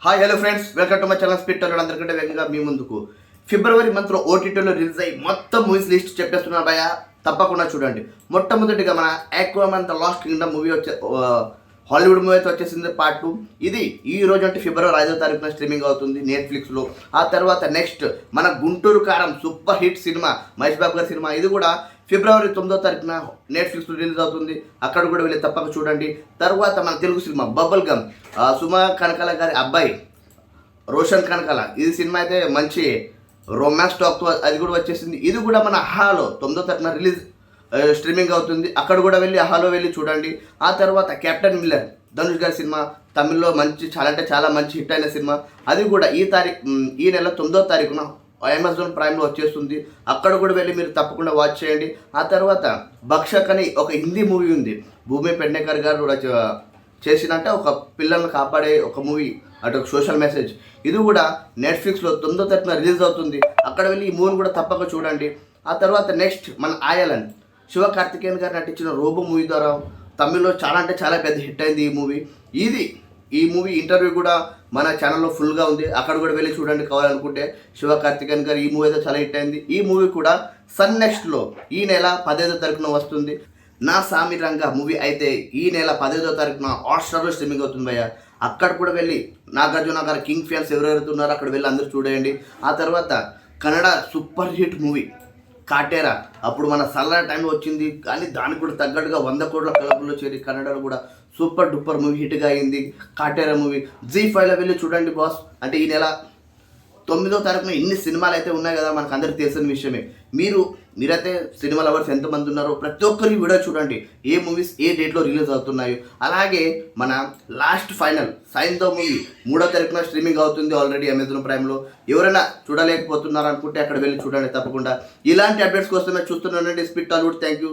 Hi hello friends, welcome to my channel speed talent. అందరికంటే వేగంగా మీ ముందుకు ఫిబ్రవరి మంత్లో ఓటీటీలో రిలీజ్ అయ్యి మొత్తం మూవీస్ లిస్ట్ చెప్పేస్తున్నాను భయ్య, తప్పకుండా చూడండి. మొట్టమొదటిగా మన Aquaman the lost kingdom movie Hollywood movie అయితే వచ్చేసింది పార్ట్ 2. ఇది ఈ రోజు అంటే ఫిబ్రవరి 5వ తారీఖున స్ట్రీమింగ్ అవుతుంది నెట్ఫ్లిక్స్లో. ఆ తర్వాత నెక్స్ట్ మన గుంటూరు కారం super hit cinema, Mahesh Babu గారి సినిమా, ఇది కూడా ఫిబ్రవరి 9వ తారీఖున నెట్ఫ్లిక్స్లో రిలీజ్ అవుతుంది. అక్కడ కూడా వెళ్ళి తప్పక చూడండి. తర్వాత మన తెలుగు సినిమా బబుల్ గమ్, సుమా కనకాల గారి అబ్బాయి రోషన్ కనకాల, ఇది సినిమా అయితే మంచి రొమాన్స్ టాక్తో అది కూడా వచ్చేసింది. ఇది కూడా మన హాలో 9వ తారీఖున రిలీజ్ స్ట్రీమింగ్ అవుతుంది. అక్కడ కూడా వెళ్ళి హాలో వెళ్ళి చూడండి. ఆ తర్వాత కెప్టెన్ మిల్లర్ ధనుష్ గారి సినిమా, తమిళ్లో మంచి చాలా అంటే చాలా మంచి హిట్ అయిన సినిమా, అది కూడా ఈ నెల 9వ తారీఖున అమెజాన్ ప్రైమ్లో వచ్చేస్తుంది. అక్కడ కూడా వెళ్ళి మీరు తప్పకుండా వాచ్ చేయండి. ఆ తర్వాత భక్షక్ అని ఒక హిందీ మూవీ ఉంది, భూమి పెడ్నేకర్ గారు కూడా చేసినట్టే ఒక పిల్లల్ని కాపాడే ఒక మూవీ, అటు ఒక సోషల్ మెసేజ్. ఇది కూడా నెట్ఫ్లిక్స్లో 9వ తారీఖున రిలీజ్ అవుతుంది. అక్కడ వెళ్ళి ఈ మూవీని కూడా తప్పక చూడండి. ఆ తర్వాత నెక్స్ట్ మన ఆయలన్ శివకార్తికేయన్ గారు నటించిన రోబో మూవీ ద్వారా తమిళ్లో చాలా అంటే చాలా పెద్ద హిట్ అయింది ఈ మూవీ. ఈ మూవీ ఇంటర్వ్యూ కూడా మన ఛానల్లో ఫుల్గా ఉంది. అక్కడ కూడా వెళ్ళి చూడండి కావాలనుకుంటే. శివకార్తికేయన్ గారు ఈ మూవీ అయితే చాలా హిట్ అయింది. ఈ మూవీ కూడా సన్ నెక్స్ట్లో ఈ నెల 15వ తారీఖున వస్తుంది. నా సామి రంగా మూవీ అయితే ఈ నెల 15వ తారీఖున హాట్‌స్టార్లో స్ట్రీమింగ్ అవుతుంది భయ్య. అక్కడ కూడా వెళ్ళి నాగార్జున గారు కింగ్ ఫ్యాన్స్ ఎవరెవరైతే ఉన్నారో అక్కడ వెళ్ళి అందరూ చూడండి. ఆ తర్వాత Kannada super hit movie Kaatera, అప్పుడు మన సల్లా టైంలో వచ్చింది, కానీ దానికి కూడా తగ్గట్టుగా 100 కోట్ల క్లబ్లో చేరి కన్నడలో కూడా సూపర్ డూపర్ మూవీ హిట్గా అయింది కాటేరా మూవీ. జీ5లో వెళ్ళి చూడండి బాస్. అంటే ఈ నెల 9వ తారీఖున ఇన్ని సినిమాలు అయితే ఉన్నాయి కదా, మనకు అందరికి తెలిసిన విషయమే. మీరైతే సినిమా లవర్స్ ఎంతమంది ఉన్నారో ప్రతి ఒక్కరి వీడియో చూడండి, ఏ మూవీస్ ఏ డేట్లో రిలీజ్ అవుతున్నాయో. అలాగే మన లాస్ట్ ఫైనల్ సైన్తో మూవీ 3వ తారీఖున స్ట్రీమింగ్ అవుతుంది ఆల్రెడీ అమెజాన్ ప్రైమ్లో. ఎవరైనా చూడలేకపోతున్నారు అనుకుంటే అక్కడ వెళ్ళి చూడండి తప్పకుండా. ఇలాంటి అప్డేట్స్ కోసమే చూస్తున్నానండి స్పీడ్ టాలీవుడ్. Thank you.